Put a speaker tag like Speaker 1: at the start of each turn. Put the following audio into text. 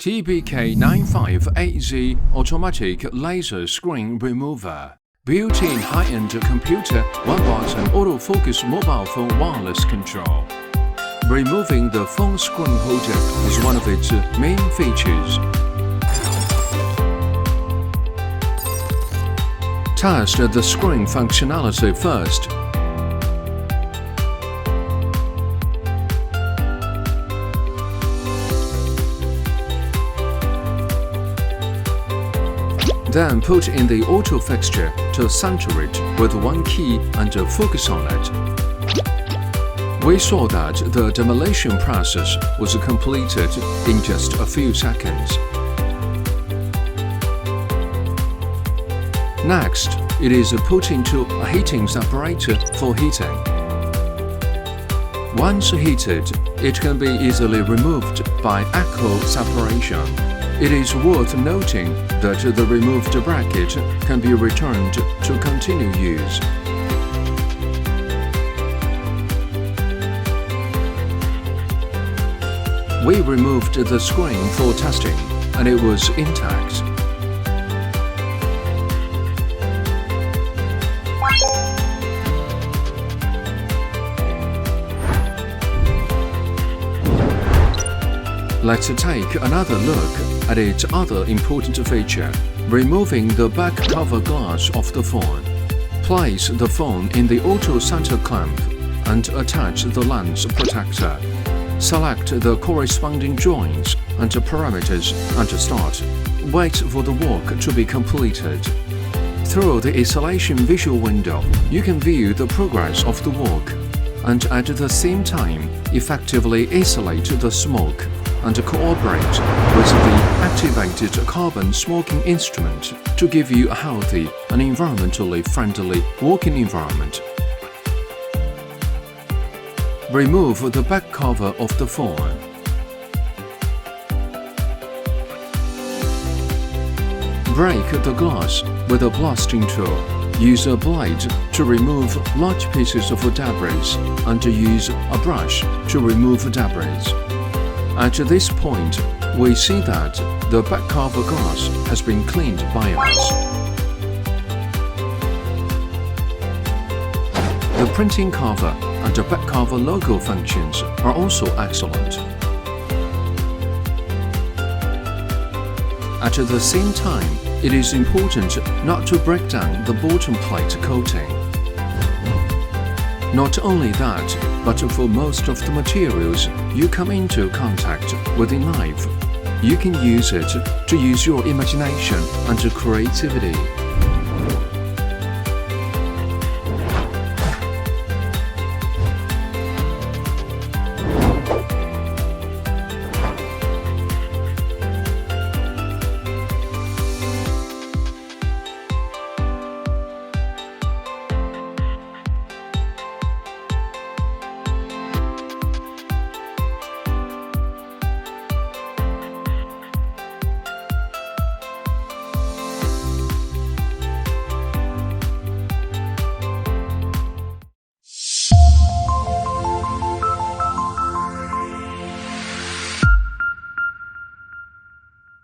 Speaker 1: TBK9580 Automatic Laser Screen Remover. Built-in high-end computer, one-button autofocus mobile phone wireless control. Removing the phone screen holder is one of its main features. Test the screen functionality first. Then put in the auto fixture to center it with one key and focus on it. We saw that the demolition process was completed in just a few seconds. Next, it is put into a heating separator for heating. Once heated, it can be easily removed by echo separation. It is worth noting that the removed bracket can be returned to continue use. We removed the screen for testing, and it was intact. Let's take another look at its other important feature, removing the back cover glass of the phone. Place the phone in the auto center clamp and attach the lens protector. Select the corresponding joints and parameters and start. Wait for the work to be completed. Through the isolation visual window, you can view the progress of the work and at the same time effectively isolate the smoke and cooperate with the activated carbon smoking instrument to give you a healthy and environmentally friendly working environment. Remove the back cover of the phone. Break the glass with a blasting tool. Use a blade to remove large pieces of debris and use a brush to remove debris. At this point, we see that the back cover glass has been cleaned by us. The printing cover and the back cover logo functions are also excellent. At the same time, it is important not to break down the bottom plate coating. Not only that, but for most of the materials you come into contact with in life, you can use it to use your imagination and creativity.